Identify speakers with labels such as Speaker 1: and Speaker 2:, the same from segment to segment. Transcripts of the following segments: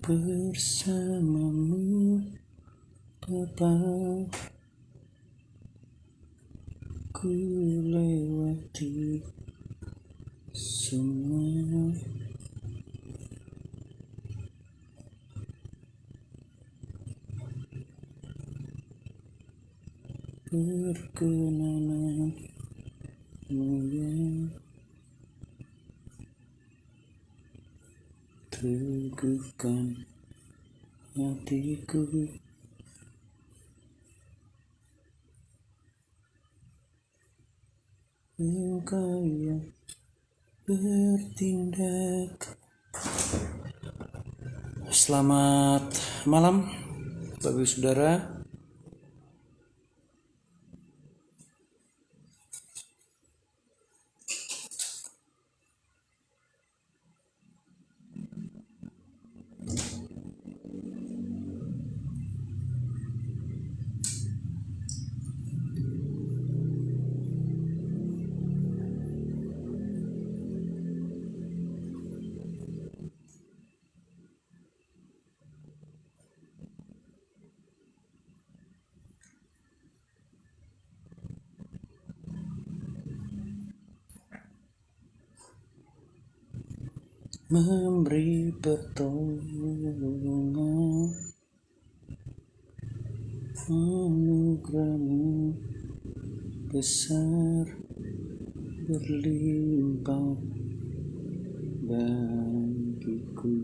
Speaker 1: bersamamu, Bapa. Ku lewati semua, perkenananmu yang teguhkan hatiku. Engkau yang bertindak. Selamat malam Bapak Ibu Saudara. Memberi pertolongan, anugerah-Mu besar berlimpah bagiku.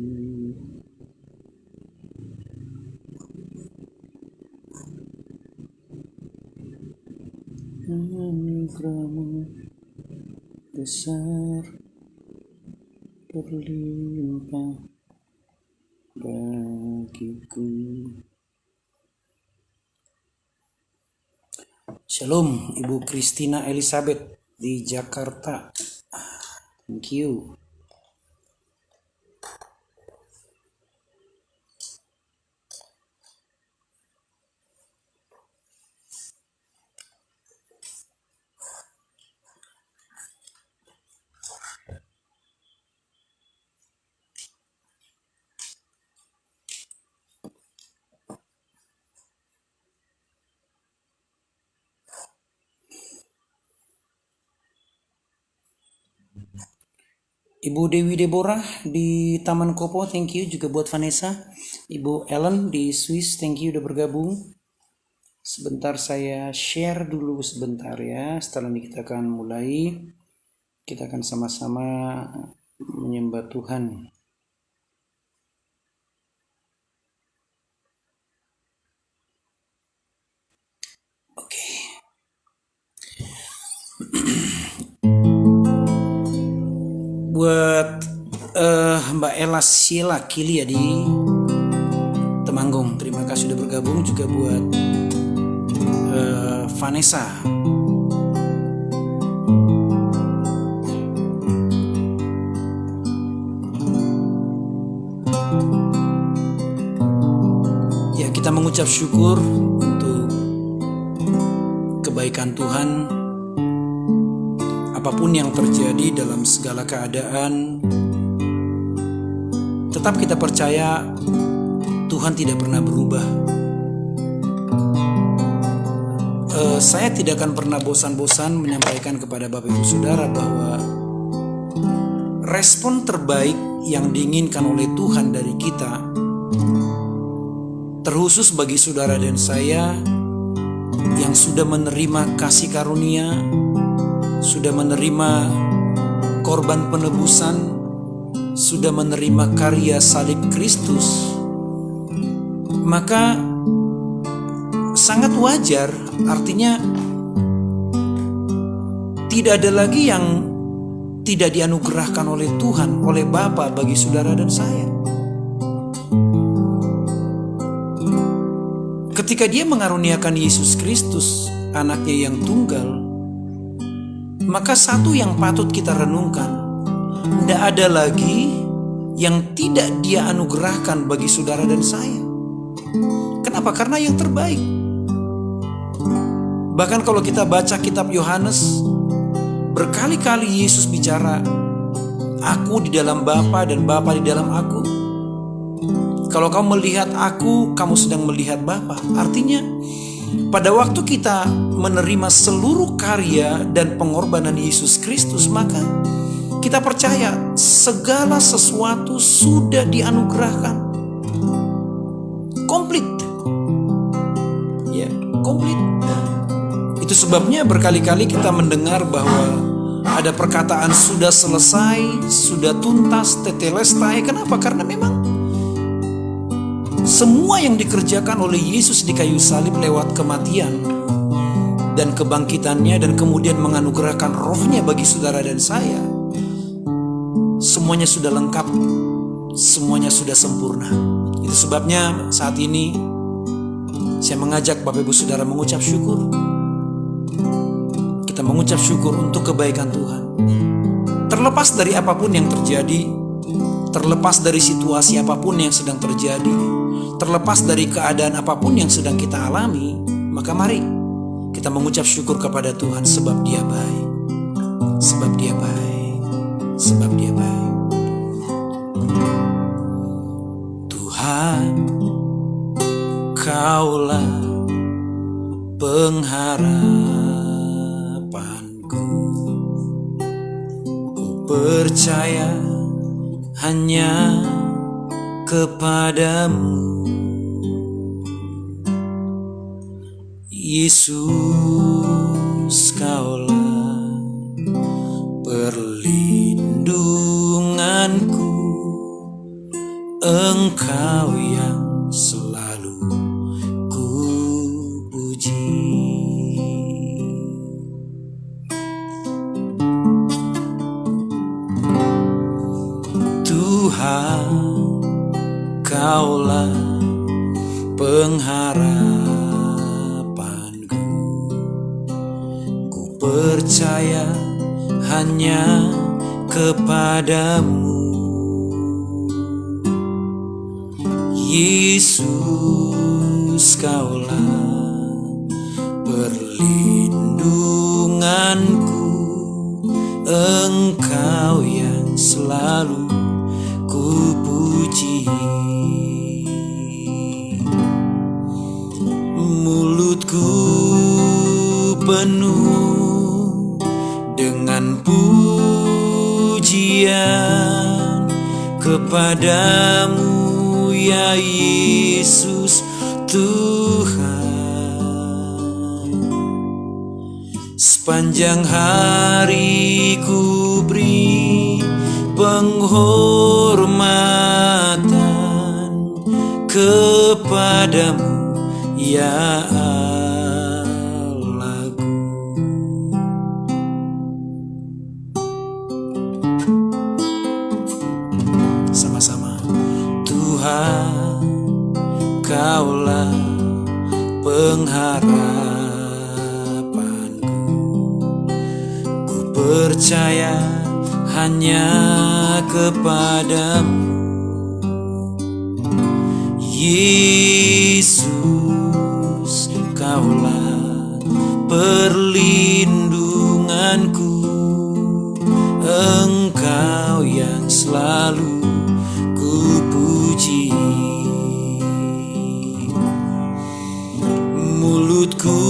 Speaker 1: Anugerah-Mu besar berlimpah bagiku. Shalom Ibu Christina Elizabeth di Jakarta. Thank you. Ibu Dewi Deborah di Taman Kopo, thank you. Juga buat Vanessa. Ibu Ellen di Swiss, thank you udah bergabung. Sebentar saya share dulu sebentar ya. Setelah ini kita akan mulai. Kita akan sama-sama menyembah Tuhan. Oke. Buat Mbak Ella Sila Kili ya di Temanggung, terima kasih sudah bergabung. Juga buat Vanessa. Ya, kita mengucap syukur untuk kebaikan Tuhan. Apapun yang terjadi dalam segala keadaan, tetap kita percaya Tuhan tidak pernah berubah. Saya tidak akan pernah bosan-bosan menyampaikan kepada Bapak Ibu Saudara bahwa respon terbaik yang diinginkan oleh Tuhan dari kita, terkhusus bagi saudara dan saya yang sudah menerima kasih karunia, sudah menerima korban penebusan, sudah menerima karya salib Kristus, maka sangat wajar, artinya tidak ada lagi yang tidak dianugerahkan oleh Tuhan, oleh Bapa bagi saudara dan saya. Ketika Dia mengaruniakan Yesus Kristus, anaknya yang tunggal, maka satu yang patut kita renungkan, tidak ada lagi yang tidak Dia anugerahkan bagi saudara dan saya. Kenapa? Karena yang terbaik. Bahkan kalau kita baca kitab Yohanes, berkali-kali Yesus bicara, "Aku di dalam Bapa dan Bapa di dalam aku." Kalau kamu melihat aku, kamu sedang melihat Bapa. Artinya pada waktu kita menerima seluruh karya dan pengorbanan Yesus Kristus, maka kita percaya segala sesuatu sudah dianugerahkan. Komplit. Ya, komplit. Itu sebabnya berkali-kali kita mendengar bahwa ada perkataan sudah selesai, sudah tuntas, tetelestai. Kenapa? Karena memang semua yang dikerjakan oleh Yesus di kayu salib lewat kematian dan kebangkitannya dan kemudian menganugerahkan rohnya bagi saudara dan saya, semuanya sudah lengkap, semuanya sudah sempurna. Itu sebabnya saat ini saya mengajak Bapak Ibu Saudara mengucap syukur. Kita mengucap syukur untuk kebaikan Tuhan. Terlepas dari apapun yang terjadi, terlepas dari situasi apapun yang sedang terjadi, terlepas dari keadaan apapun yang sedang kita alami, maka mari kita mengucap syukur kepada Tuhan sebab Dia baik. Sebab Dia baik. Sebab Dia baik. Tuhan, Kaulah pengharapanku. Ku percaya hanya kepadamu, Yesus. Kaulah perlindunganku, Engkau yang selalu ku puji. Tuhan, Kaulah pengharapanku. Ku percaya hanya kepadamu, Yesus. Kaulah perlindunganku, Engkau yang selalu ku puji. Mulutku penuh dengan pujian kepadamu, ya Yesus Tuhan. Sepanjang hari ku beri penghormatan kepadamu, ya Allahku. Sama-sama. Tuhan, Kaulah pengharapanku. Ku percaya hanya kepadamu, Yesus. Kaulah perlindunganku, Engkau yang selalu ku puji. Mulutku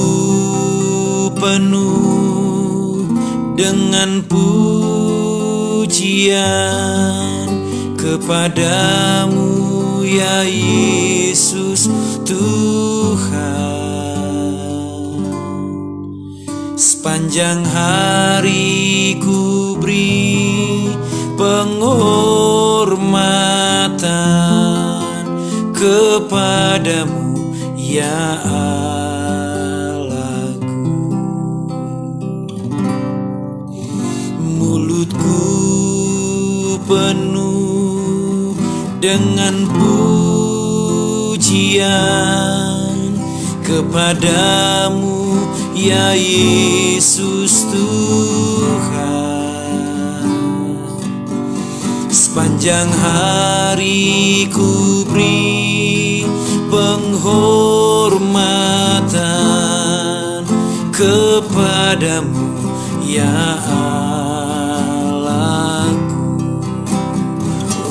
Speaker 1: penuh dengan pujian kepadamu, ya Yesus Tuhan. Sepanjang hari ku beri penghormatan kepadamu, ya Allahku. Mulutku penuh dengan pujian kepadamu, ya Yesus Tuhan. Sepanjang hari ku beri penghormatan kepadamu, ya Allahku.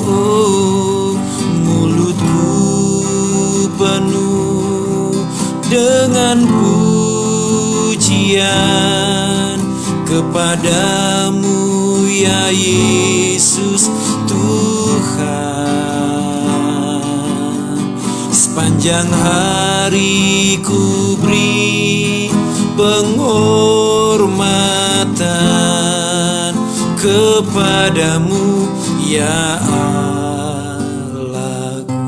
Speaker 1: Oh, mulutku dengan pujian kepadamu ya Yesus Tuhan. Sepanjang hari ku beri penghormatan kepadamu ya Allahku.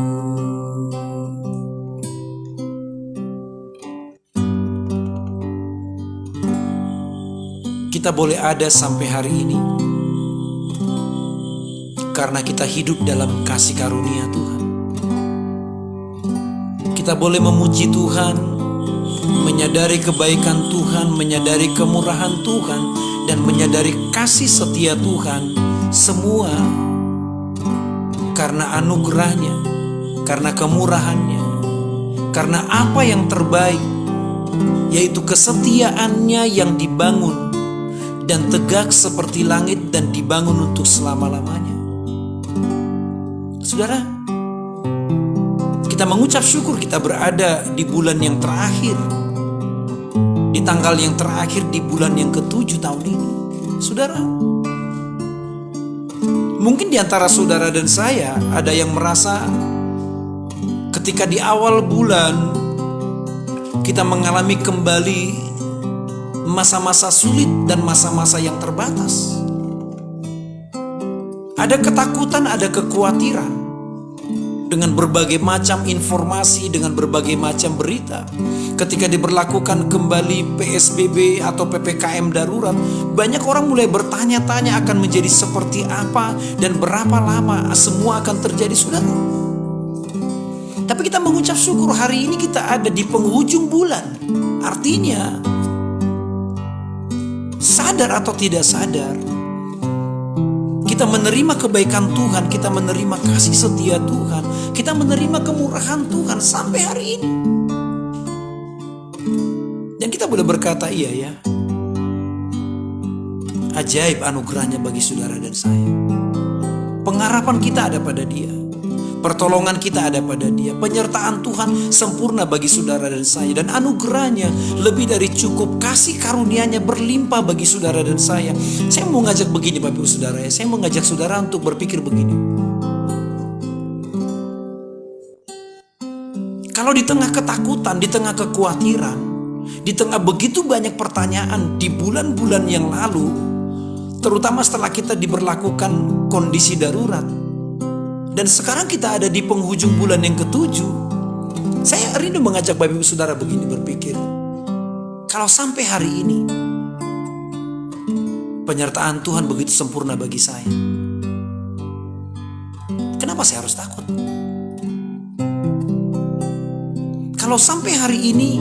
Speaker 1: Kita boleh ada sampai hari ini karena kita hidup dalam kasih karunia Tuhan. Kita boleh memuji Tuhan, menyadari kebaikan Tuhan, menyadari kemurahan Tuhan, dan menyadari kasih setia Tuhan. Semua karena anugerahnya, karena kemurahannya, karena apa yang terbaik, yaitu kesetiaannya yang dibangun dan tegak seperti langit dan dibangun untuk selama-lamanya. Saudara, kita mengucap syukur kita berada di bulan yang terakhir, di tanggal yang terakhir di bulan yang ke-7 tahun ini. Saudara, mungkin di antara saudara dan saya ada yang merasa ketika di awal bulan kita mengalami kembali masa-masa sulit dan masa-masa yang terbatas. Ada ketakutan, ada kekhawatiran dengan berbagai macam informasi, dengan berbagai macam berita. Ketika diberlakukan kembali PSBB atau PPKM darurat, banyak orang mulai bertanya-tanya akan menjadi seperti apa dan berapa lama semua akan terjadi, saudara. Tapi kita mengucap syukur hari ini kita ada di penghujung bulan. Artinya, sadar atau tidak sadar, kita menerima kebaikan Tuhan, kita menerima kasih setia Tuhan, kita menerima kemurahan Tuhan sampai hari ini. Dan kita boleh berkata, iya ya, ajaib anugerahnya bagi saudara dan saya. Pengharapan kita ada pada Dia, pertolongan kita ada pada Dia, penyertaan Tuhan sempurna bagi saudara dan saya, dan anugerahnya lebih dari cukup, kasih karunia-Nya berlimpah bagi saudara dan saya. Saya mau ngajak begini Bapak Ibu Saudara ya, saya mau ngajak saudara untuk berpikir begini. Kalau di tengah ketakutan, di tengah kekhawatiran, di tengah begitu banyak pertanyaan di bulan-bulan yang lalu, terutama setelah kita diberlakukan kondisi darurat, dan sekarang kita ada di penghujung bulan yang ke-7, saya rindu mengajak Bapak Ibu Saudara begini berpikir. Kalau sampai hari ini penyertaan Tuhan begitu sempurna bagi saya, kenapa saya harus takut? Kalau sampai hari ini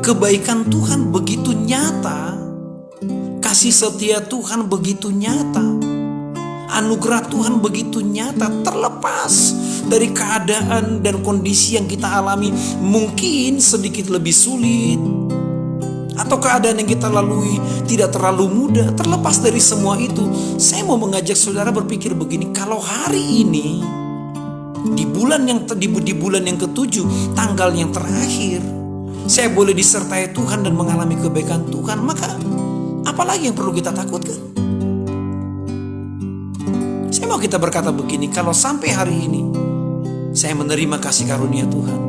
Speaker 1: kebaikan Tuhan begitu nyata, kasih setia Tuhan begitu nyata, anugerah Tuhan begitu nyata, terlepas dari keadaan dan kondisi yang kita alami, mungkin sedikit lebih sulit, atau keadaan yang kita lalui tidak terlalu mudah. Terlepas dari semua itu, saya mau mengajak saudara berpikir begini. Kalau hari ini di bulan yang ke-7, tanggal yang terakhir, saya boleh disertai Tuhan dan mengalami kebaikan Tuhan, maka apalagi yang perlu kita takutkan? Saya mau kita berkata begini, kalau sampai hari ini saya menerima kasih karunia Tuhan,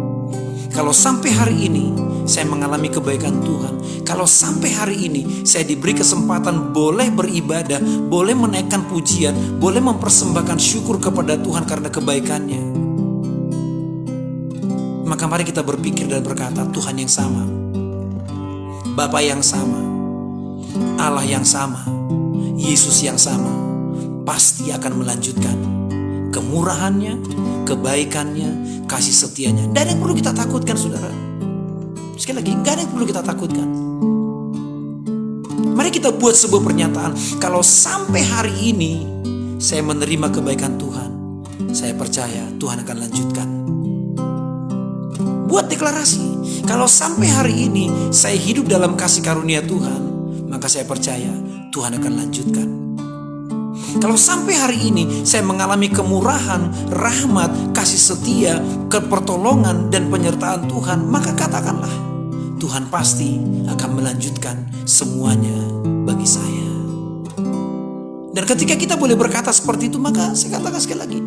Speaker 1: kalau sampai hari ini saya mengalami kebaikan Tuhan, kalau sampai hari ini saya diberi kesempatan boleh beribadah, boleh menaikkan pujian, boleh mempersembahkan syukur kepada Tuhan karena kebaikannya, maka mari kita berpikir dan berkata, Tuhan yang sama, Bapa yang sama, Allah yang sama, Yesus yang sama, pasti akan melanjutkan kemurahannya, kebaikannya, kasih setianya. Dan yang perlu kita takutkan, saudara, sekali lagi, gak ada yang perlu kita takutkan. Mari kita buat sebuah pernyataan, kalau sampai hari ini saya menerima kebaikan Tuhan, saya percaya Tuhan akan lanjutkan. Buat deklarasi, kalau sampai hari ini saya hidup dalam kasih karunia Tuhan, maka saya percaya Tuhan akan lanjutkan. Kalau sampai hari ini saya mengalami kemurahan, rahmat, kasih setia, pertolongan dan penyertaan Tuhan, maka katakanlah, Tuhan pasti akan melanjutkan semuanya bagi saya. Dan ketika kita boleh berkata seperti itu, maka saya katakan sekali lagi,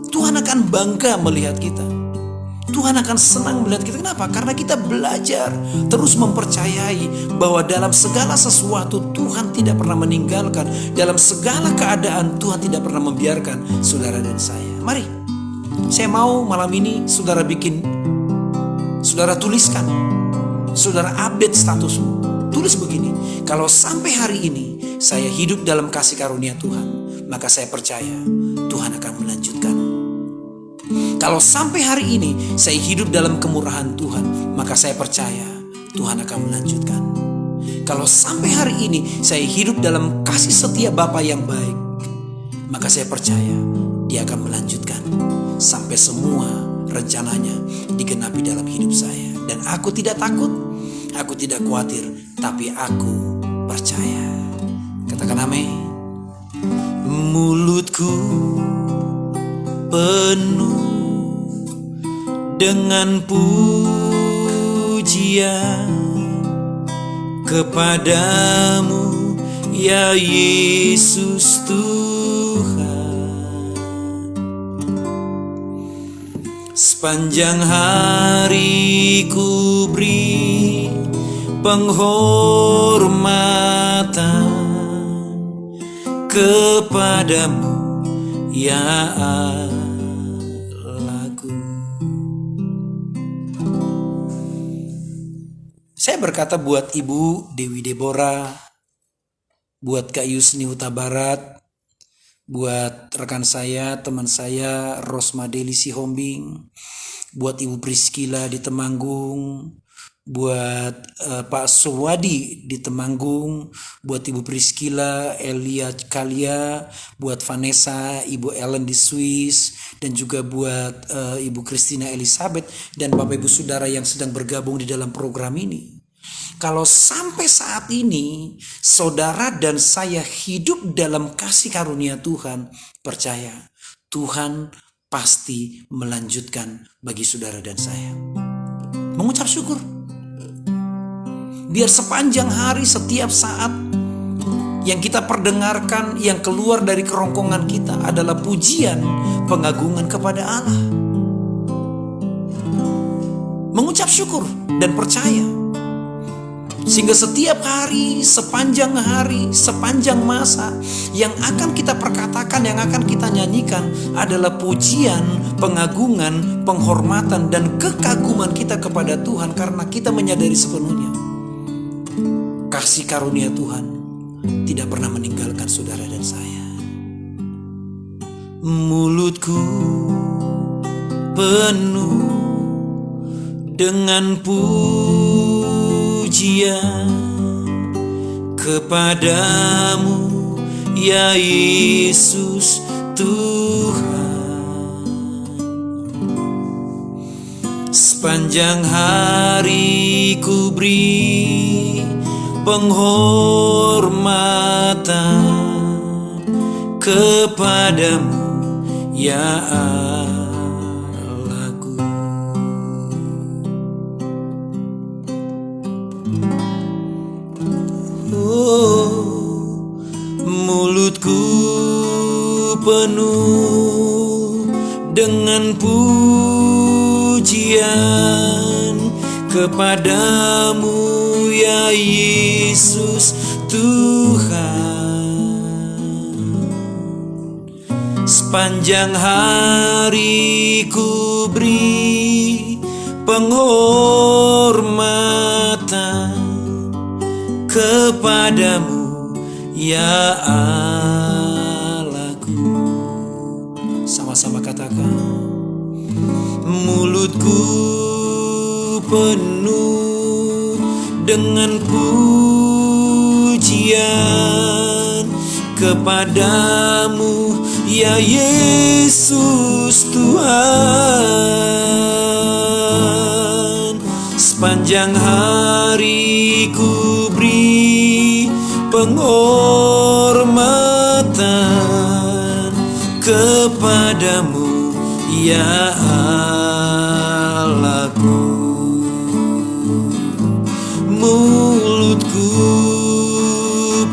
Speaker 1: Tuhan akan bangga melihat kita. Tuhan akan senang melihat kita. Kenapa? Karena kita belajar terus mempercayai bahwa dalam segala sesuatu Tuhan tidak pernah meninggalkan. Dalam segala keadaan Tuhan tidak pernah membiarkan saudara dan saya. Mari, saya mau malam ini saudara tuliskan, saudara update statusmu. Tulis begini, kalau sampai hari ini saya hidup dalam kasih karunia Tuhan, maka saya percaya Tuhan akan melanjutkan. Kalau sampai hari ini saya hidup dalam kemurahan Tuhan, maka saya percaya Tuhan akan melanjutkan. Kalau sampai hari ini saya hidup dalam kasih setia Bapa yang baik, maka saya percaya Dia akan melanjutkan sampai semua rencananya digenapi dalam hidup saya. Dan aku tidak takut, aku tidak khawatir, tapi aku percaya. Katakan amin. Mulutku penuh dengan pujian kepadamu, ya Yesus Tuhan. Sepanjang hari ku beri penghormatan kepadamu, ya Allahku. Saya berkata buat Ibu Dewi Deborah, buat Kak Yusni Huta Barat, buat rekan saya, teman saya Rosma Deli Sihombing, buat Ibu Priskila di Temanggung, buat Pak Suwadi di Temanggung, buat Ibu Priskila, Elia Kalia, buat Vanessa, Ibu Ellen di Swiss, dan juga buat Ibu Christina Elizabeth dan Bapak Ibu Saudara yang sedang bergabung di dalam program ini. Kalau sampai saat ini saudara dan saya hidup dalam kasih karunia Tuhan, percaya Tuhan pasti melanjutkan bagi saudara dan saya. Mengucap syukur. Biar sepanjang hari, setiap saat yang kita perdengarkan, yang keluar dari kerongkongan kita adalah pujian, pengagungan kepada Allah. Mengucap syukur dan percaya. Sehingga setiap hari, sepanjang masa yang akan kita perkatakan, yang akan kita nyanyikan adalah pujian, pengagungan, penghormatan, dan kekaguman kita kepada Tuhan. Karena kita menyadari sepenuhnya kasih karunia Tuhan tidak pernah meninggalkan saudara dan saya. Mulutku penuh dengan pujian kepadamu, ya Yesus Tuhan. Sepanjang hari ku beri penghormatan kepadamu, ya Allahku. Mulutku penuh dengan pujian kepadamu, ya Yesus Tuhan. Sepanjang hari ku beri penghormatan kepadamu, ya Allahku. Sama-sama katakan. Mulutku penuh dengan pujian kepadamu, ya Yesus Tuhan. Sepanjang hari ku beri penghormatan
Speaker 2: kepadamu ya Allahku. Mulutku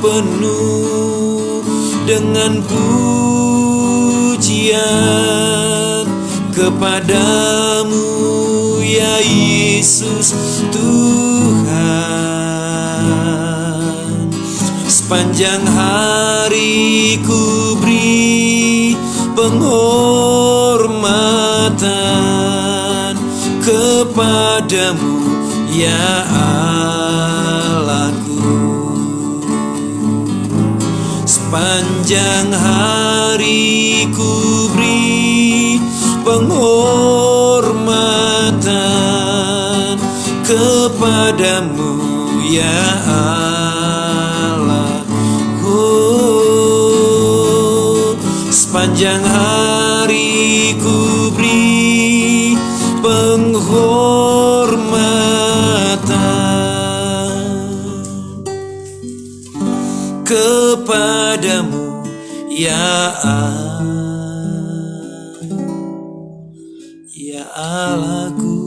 Speaker 2: penuh dengan pujian kepadamu ya Yesus Tuhan. Sepanjang hari ku beri penghormatan kepadamu ya Allahku. Sepanjang hari ku beri penghormatan kepadamu ya Allahku. Sepanjang hari ku beri penghormatan kepadamu ya Allahku.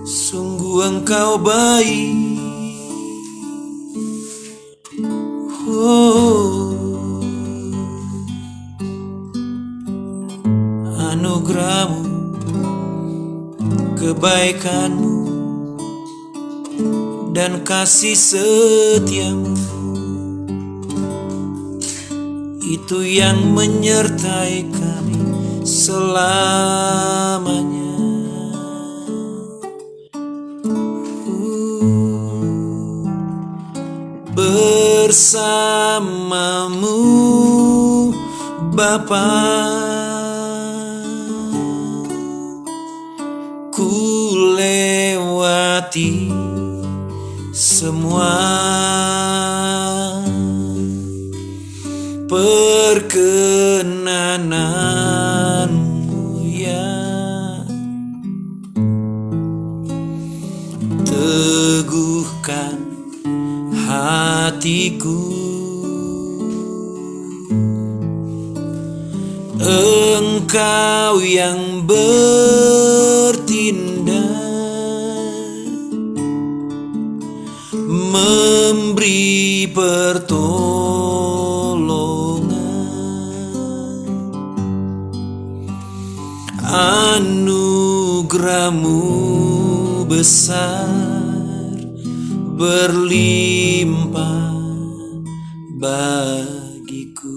Speaker 2: Sungguh engkau baik, anugerahmu, kebaikanmu, dan kasih setiamu, itu yang menyertai kami selamanya. Bersamamu Bapa, ku lewati semua perkenananmu ya. Teguhkan hatiku, Engkau yang bertindak, memberi pertolongan. Anugerahmu besar, berlimpah bagiku.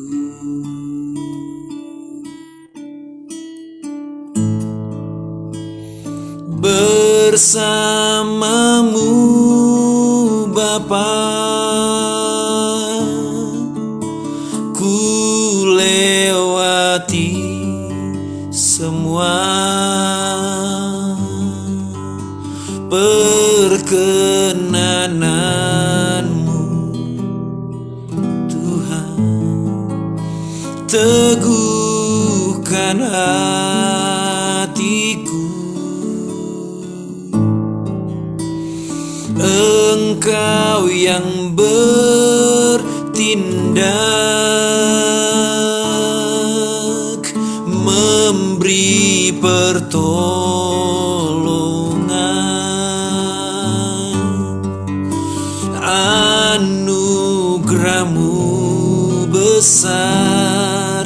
Speaker 2: Bersamamu Bapa, ku lewati semua perkenananmu Tuhan. Teguhkan hatiku, Engkau yang bertindak, memberi pertolongan. Anugerahmu besar,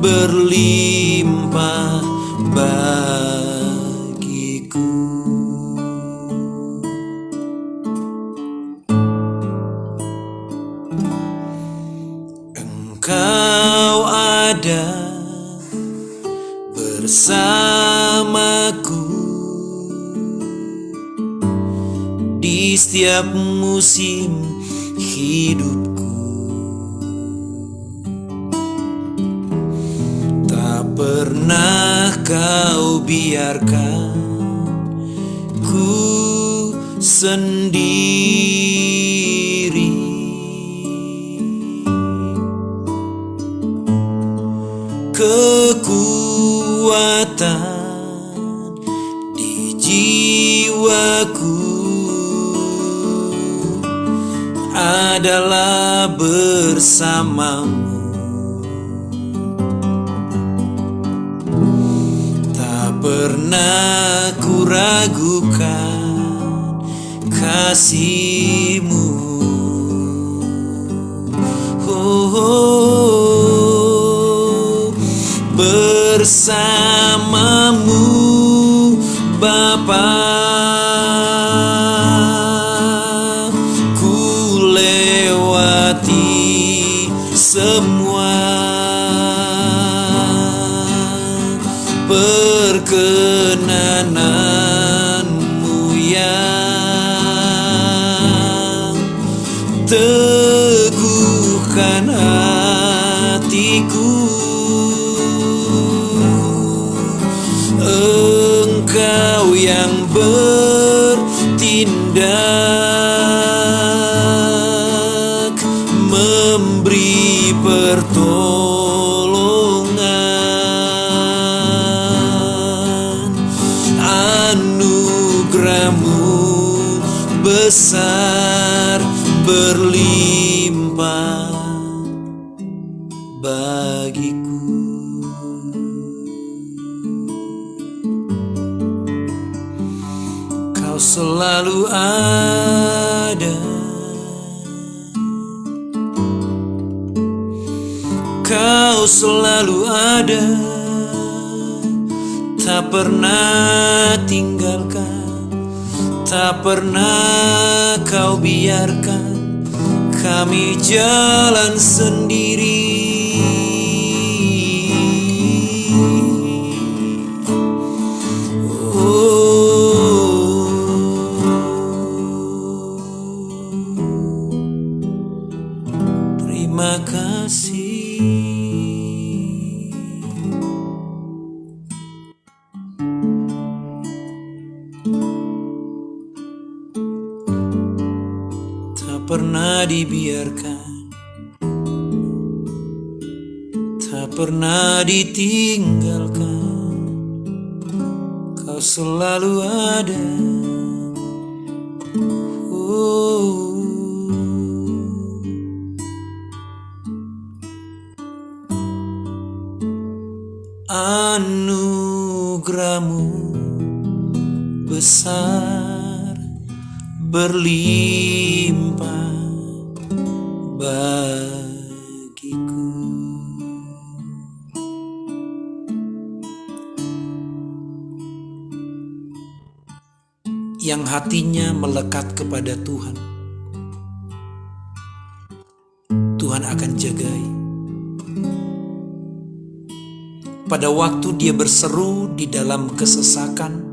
Speaker 2: berlimpah bagiku. Engkau ada bersamaku di setiap musim hidupku. Tak pernah kau biarkan ku sendiri. Kekuatan di jiwaku adalah bersamamu. Tak pernah ku ragukan kasih-Mu. Oh, bersamamu Bapa, ku lewati semua perkenanan-Mu yang teguhkan hatiku. Engkau yang bertindak, memberi pertolongan. Anugerah-Mu besar berlimpah bagiku. Kau selalu ada, Kau selalu ada, tak pernah tinggalkan, tak pernah Kau biarkan kami jalan sendiri. Terima kasih. Tak pernah dibiarkan, tak pernah ditinggalkan, Kau selalu ada. Oh, anugerah-Mu besar berlimpah bagiku. Yang hatinya melekat kepada Tuhan, Tuhan akan jagai. Pada waktu dia berseru di dalam kesesakan,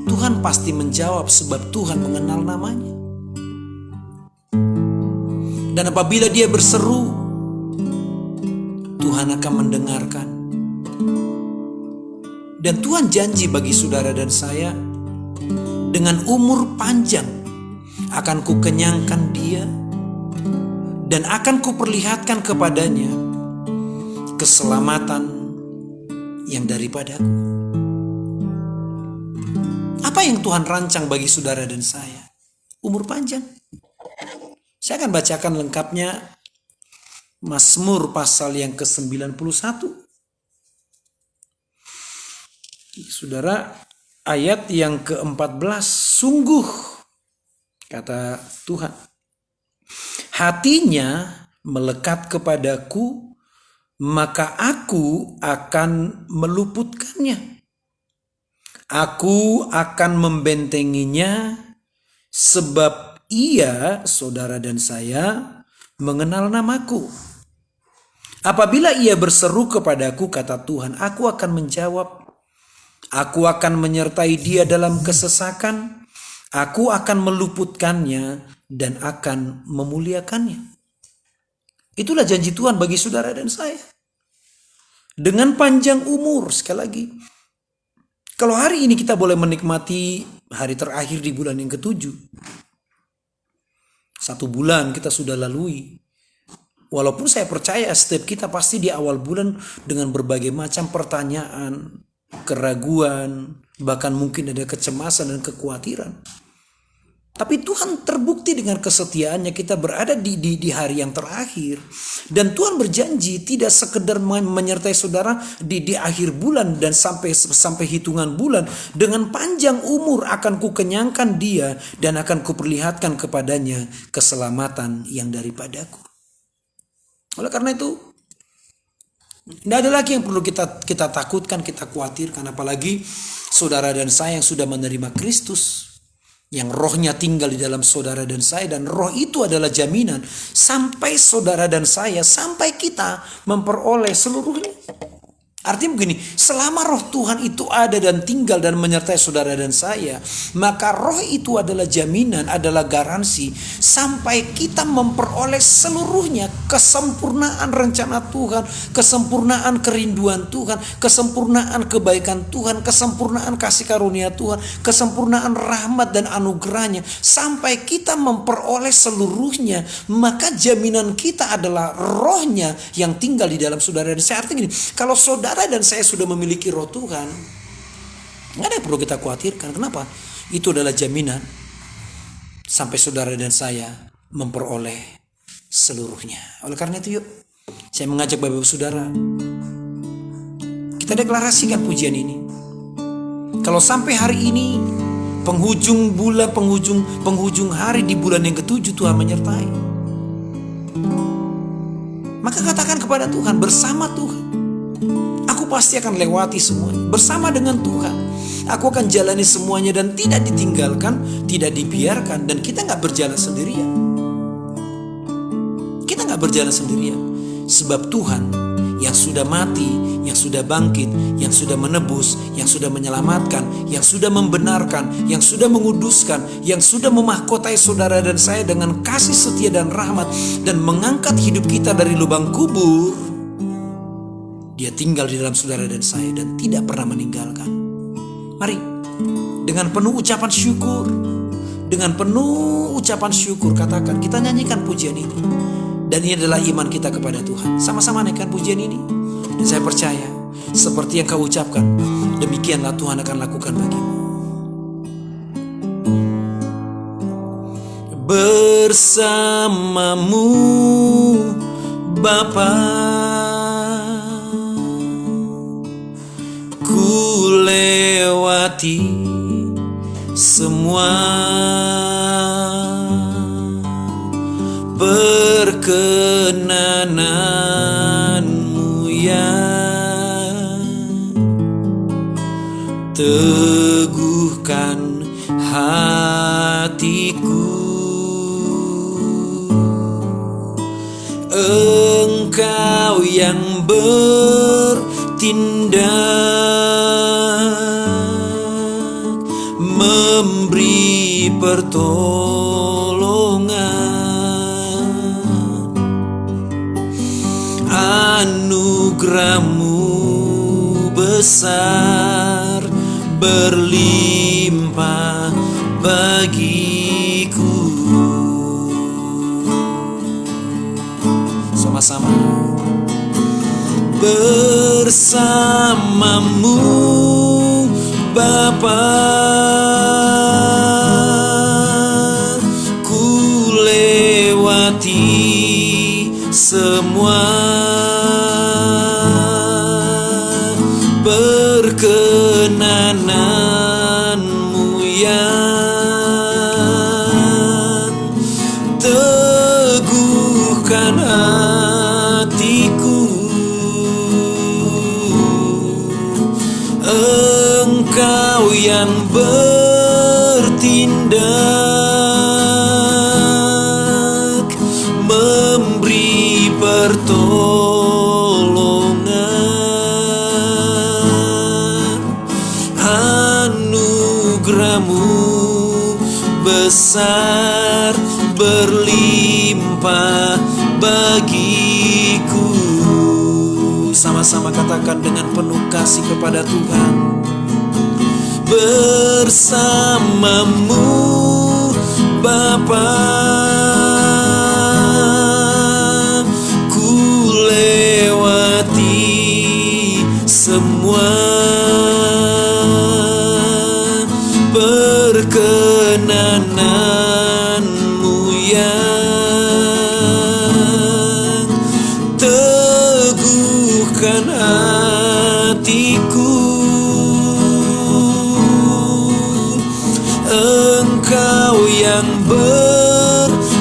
Speaker 2: Tuhan pasti menjawab sebab Tuhan mengenal namanya. Dan apabila dia berseru, Tuhan akan mendengarkan. Dan Tuhan janji bagi saudara dan saya, dengan umur panjang akan kukenyangkan dia dan akan kuperlihatkan kepadanya keselamatan yang daripadaku. Apa yang Tuhan rancang bagi saudara dan saya? Umur panjang. Saya akan bacakan lengkapnya Mazmur pasal yang ke-91. Saudara, ayat yang ke-14, sungguh, kata Tuhan, hatinya melekat kepadaku, maka aku akan meluputkannya. Aku akan membentenginya, sebab ia, saudara dan saya, mengenal namaku. Apabila ia berseru kepadaku, kata Tuhan, aku akan menjawab. Aku akan menyertai dia dalam kesesakan. Aku akan meluputkannya dan akan memuliakannya. Itulah janji Tuhan bagi saudara dan saya. Dengan panjang umur, sekali lagi. Kalau hari ini kita boleh menikmati hari terakhir di bulan yang ke-7. 1 bulan kita sudah lalui. Walaupun saya percaya setiap kita pasti di awal bulan dengan berbagai macam pertanyaan, keraguan, bahkan mungkin ada kecemasan dan kekhawatiran. Tapi Tuhan terbukti dengan kesetiaannya, kita berada di hari yang terakhir. Dan Tuhan berjanji tidak sekedar menyertai saudara di akhir bulan dan sampai hitungan bulan. Dengan panjang umur akan kukenyangkan dia dan akan kuperlihatkan kepadanya keselamatan yang daripadaku. Oleh karena itu, tidak ada lagi yang perlu kita takutkan, kita khawatirkan. Apalagi saudara dan saya yang sudah menerima Kristus, yang rohnya tinggal di dalam saudara dan saya, dan roh itu adalah jaminan sampai saudara dan saya, sampai kita memperoleh seluruhnya. Artinya begini, selama roh Tuhan itu ada dan tinggal dan menyertai saudara dan saya, maka roh itu adalah jaminan, adalah garansi sampai kita memperoleh seluruhnya, kesempurnaan rencana Tuhan, kesempurnaan kerinduan Tuhan, kesempurnaan kebaikan Tuhan, kesempurnaan kasih karunia Tuhan, kesempurnaan rahmat dan anugerahnya. Sampai kita memperoleh seluruhnya, maka jaminan kita adalah rohnya yang tinggal di dalam saudara dan saya. Artinya gini, kalau saudara dan saya sudah memiliki roh Tuhan, nggak ada yang perlu kita khawatirkan. Kenapa? Itu adalah jaminan sampai saudara dan saya memperoleh seluruhnya. Oleh karena itu, yuk, saya mengajak Bapak Ibu Saudara, kita deklarasikan pujian ini. Kalau sampai hari ini penghujung bulan, penghujung hari di bulan yang ketujuh Tuhan menyertai, maka katakan kepada Tuhan, bersama Tuhan aku pasti akan lewati semuanya. Bersama dengan Tuhan aku akan jalani semuanya dan tidak ditinggalkan, tidak dibiarkan. Dan kita gak berjalan sendirian. Kita gak berjalan sendirian. Sebab Tuhan yang sudah mati, yang sudah bangkit, yang sudah menebus, yang sudah menyelamatkan, yang sudah membenarkan, yang sudah menguduskan, yang sudah memahkotai saudara dan saya dengan kasih setia dan rahmat, dan mengangkat hidup kita dari lubang kubur. Dia tinggal di dalam saudara dan saya dan tidak pernah meninggalkan. Mari dengan penuh ucapan syukur, dengan penuh ucapan syukur katakan, kita nyanyikan pujian ini. Dan ini adalah iman kita kepada Tuhan. Sama-sama naikkan pujian ini. Dan saya percaya seperti yang kau ucapkan, demikianlah Tuhan akan lakukan bagimu. Bersamamu Bapa, ku lewati semua perkenananmu ya, teguhkan hatiku. Engkau yang bertindak, memberi pertolongan, anugerahmu besar, berlimpah bagiku. Sama-sama. Bersamamu Bapa, ku lewati semua perkenananmu yang teguhkan hatiku. Engkau yang bertindak, memberi pertolongan, anugerahmu besar, berlimpah bagiku. Sama-sama katakan dengan penuh kasih kepada Tuhan. Bersamamu Bapa, ku lewati semua perkenananmu hatiku. Engkau yang bertindak,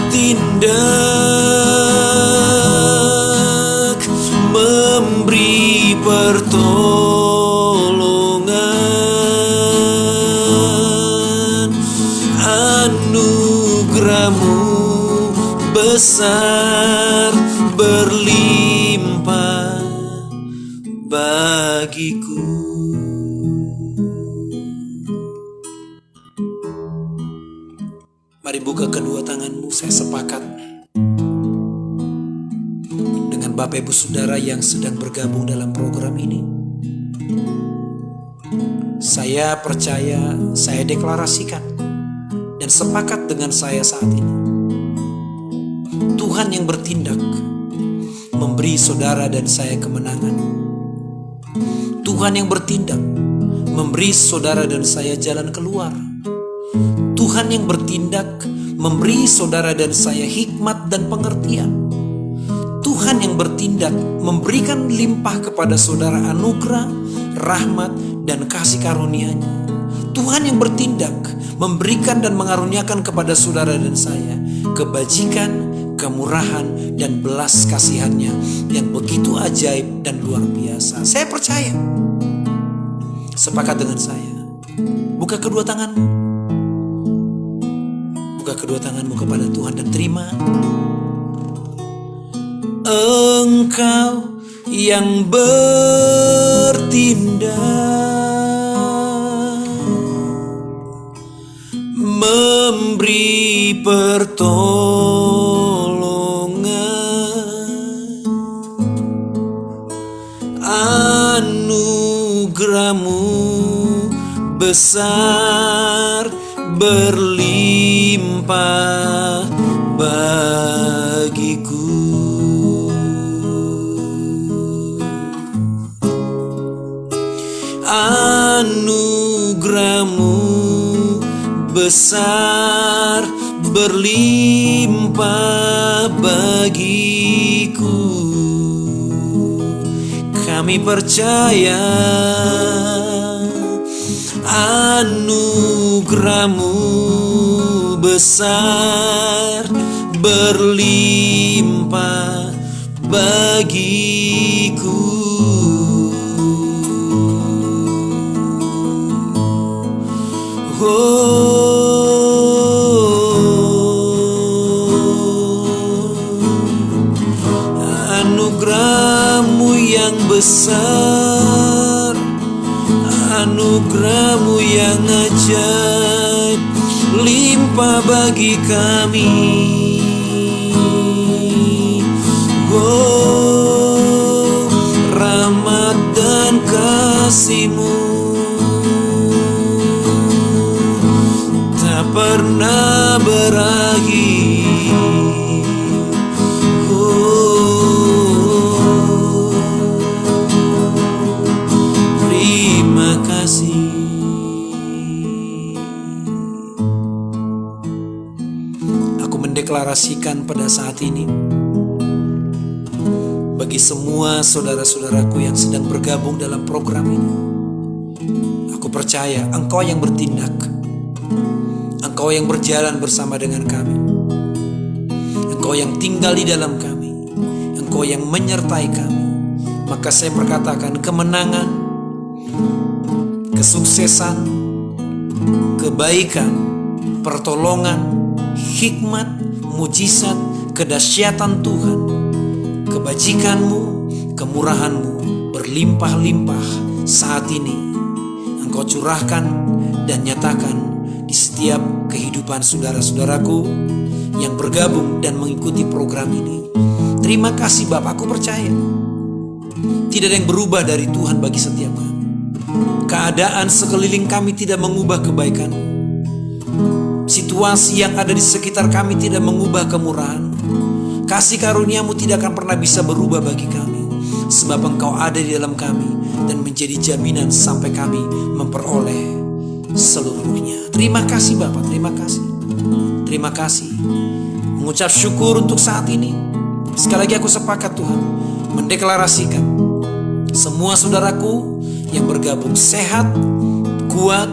Speaker 2: memberi pertolongan. Anugerahmu besar berlimpah bagiku. Mari buka kedua tanganmu. Saya sepakat dengan Bapak Ibu Saudara yang sedang bergabung dalam program ini. Saya percaya, saya deklarasikan dan sepakat dengan saya saat ini. Tuhan yang bertindak memberi saudara dan saya kemenangan. Tuhan yang bertindak memberi saudara dan saya jalan keluar. Tuhan yang bertindak memberi saudara dan saya hikmat dan pengertian. Tuhan yang bertindak memberikan limpah kepada saudara anugerah, rahmat, dan kasih karunia-Nya. Tuhan yang bertindak memberikan dan mengaruniakan kepada saudara dan saya kebajikan, kemurahan, dan belas kasihan-Nya yang begitu ajaib dan luar biasa. Saya percaya. Sepakat dengan saya. Buka kedua tanganmu. Buka kedua tanganmu kepada Tuhan dan terima. Engkau yang bertindak, memberi pertolongan. Anugerahmu besar berlimpah bagiku. Anugerahmu besar berlimpah bagiku. Kami percaya anugerahmu besar berlimpah bagiku. Anugerahmu yang besar, anugerahmu yang ajaib, limpah bagi kami. Oh, rahmat dan kasih-Mu tak pernah berakhir. Oh, terima kasih. Aku mendeklarasikan pada saat ini bagi semua saudara-saudaraku yang sedang bergabung dalam program ini. Aku percaya Engkau yang bertindak, Engkau yang berjalan bersama dengan kami, Engkau yang tinggal di dalam kami, Engkau yang menyertai kami. Maka saya perkatakan kemenangan, kesuksesan, kebaikan, pertolongan, hikmat, mujizat, kedahsyatan Tuhan, kebajikan-Mu, kemurahan-Mu berlimpah-limpah saat ini Engkau curahkan dan nyatakan di setiap kehidupan saudara-saudaraku yang bergabung dan mengikuti program ini. Terima kasih Bapak, aku percaya tidak ada yang berubah dari Tuhan bagi setiap kami. Keadaan sekeliling kami tidak mengubah kebaikan. Situasi yang ada di sekitar kami tidak mengubah kemurahan. Kasih karunia-Mu tidak akan pernah bisa berubah bagi kami, sebab Engkau ada di dalam kami dan menjadi jaminan sampai kami memperoleh seluruhnya. Terima kasih Bapak, terima kasih. Terima kasih. Mengucap syukur untuk saat ini. Sekali lagi aku sepakat Tuhan, mendeklarasikan semua saudaraku yang bergabung sehat, kuat,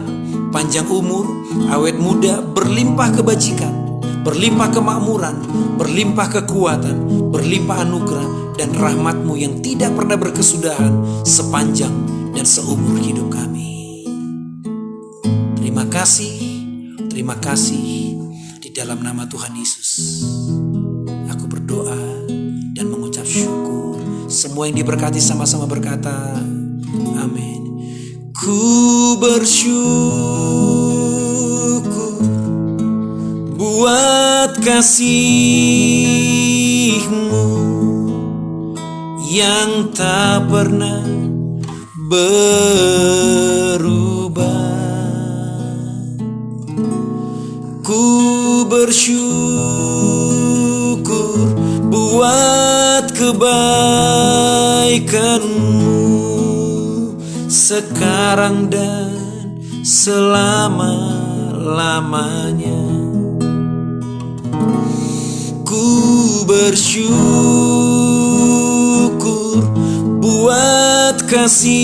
Speaker 2: panjang umur, awet muda, berlimpah kebajikan, berlimpah kemakmuran, berlimpah kekuatan, berlimpah anugerah dan rahmat-Mu yang tidak pernah berkesudahan sepanjang dan seumur hidup kami. Terima kasih di dalam nama Tuhan Yesus. Aku berdoa dan mengucap syukur. Semua yang diberkati sama-sama berkata, amin. Ku bersyukur buat kasih-Mu yang tak pernah berubah. Ku bersyukur buat kebaikan-Mu sekarang dan selama-lamanya. Ku bersyukur buat kasih-Mu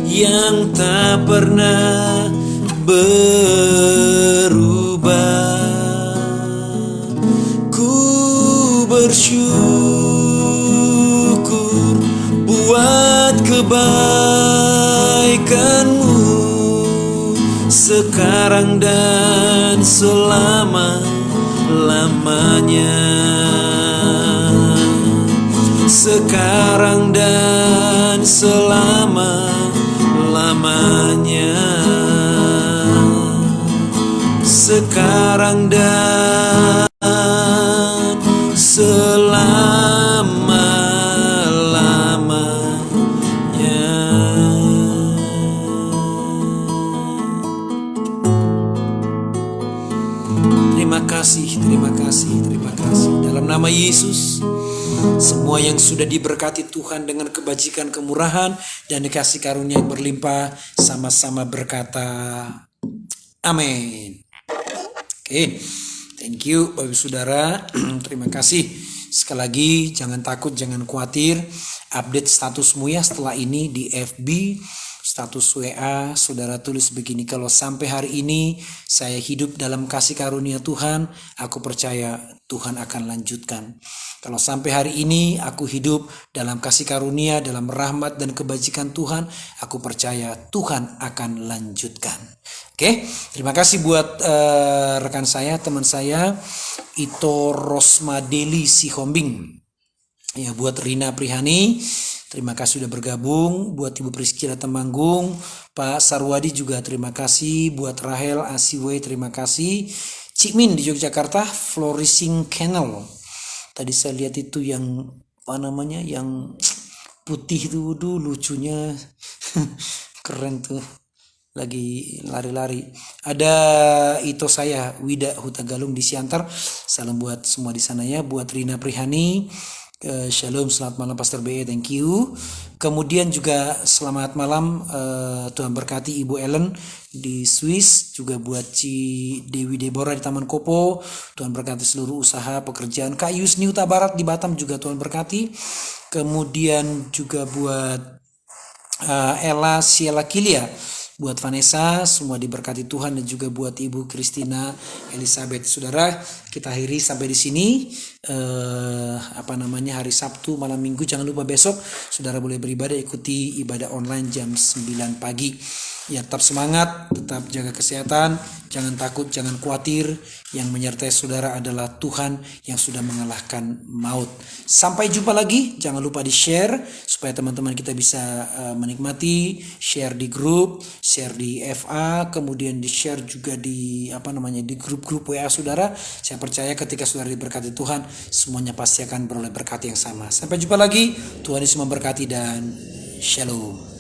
Speaker 2: yang tak pernah berubah. Ku bersyukur buat kebaikan-Mu sekarang dan selama-lamanya. Sekarang dan selama-lamanya. Sekarang dan selama-lamanya. Terima kasih. Dalam nama Yesus, semua yang sudah diberkati Tuhan dengan kebajikan, kemurahan, dan dikasih karunia yang berlimpah, sama-sama berkata, amin. Oke, thank you Bapak Saudara. Terima kasih. Sekali lagi, jangan takut, jangan khawatir. Update statusmu ya setelah ini di FB, status WA, saudara tulis begini, kalau sampai hari ini saya hidup dalam kasih karunia Tuhan, aku percaya Tuhan akan lanjutkan. Kalau sampai hari ini aku hidup dalam kasih karunia, dalam rahmat dan kebajikan Tuhan, aku percaya Tuhan akan lanjutkan. Oke, terima kasih buat rekan saya, teman saya, Ito Rosmadeli Sihombing. Ya, buat Rina Prihani, terima kasih sudah bergabung. Buat Ibu Priscila Temanggung, Pak Sarwadi juga terima kasih. Buat Rahel Asiwe terima kasih. Cik Min di Yogyakarta, Flourishing Canal. Tadi saya lihat itu yang apa namanya, yang putih itu, lucunya keren tuh. Lagi lari-lari. Ada Ito saya, Wida Hutagalung di Siantar. Salam buat semua di sana ya. Buat Rina Prihani, Shalom, selamat malam Pastor BE, thank you. Kemudian juga selamat malam, Tuhan berkati Ibu Ellen di Swiss. Juga buat Ci Dewi Deborah di Taman Kopo, Tuhan berkati seluruh usaha pekerjaan. Kak Yusni Huta Barat di Batam juga Tuhan berkati. Kemudian juga buat Ella Siela Kilia, buat Vanessa, semua diberkati Tuhan, dan juga buat Ibu Christina Elizabeth. Saudara, kita akhiri sampai di sini. Hari Sabtu malam Minggu. Jangan lupa besok saudara boleh beribadah, ikuti ibadah online jam 9 pagi. Ya, tetap semangat, tetap jaga kesehatan, jangan takut, jangan khawatir. Yang menyertai saudara adalah Tuhan yang sudah mengalahkan maut. Sampai jumpa lagi. Jangan lupa di-share supaya teman-teman kita bisa menikmati. Share di grup, share di FA, kemudian di-share juga di di grup-grup WA saudara. Saya percaya ketika saudara diberkati Tuhan, semuanya pasti akan beroleh berkat yang sama. Sampai jumpa lagi. Tuhan Yesus memberkati dan shalom.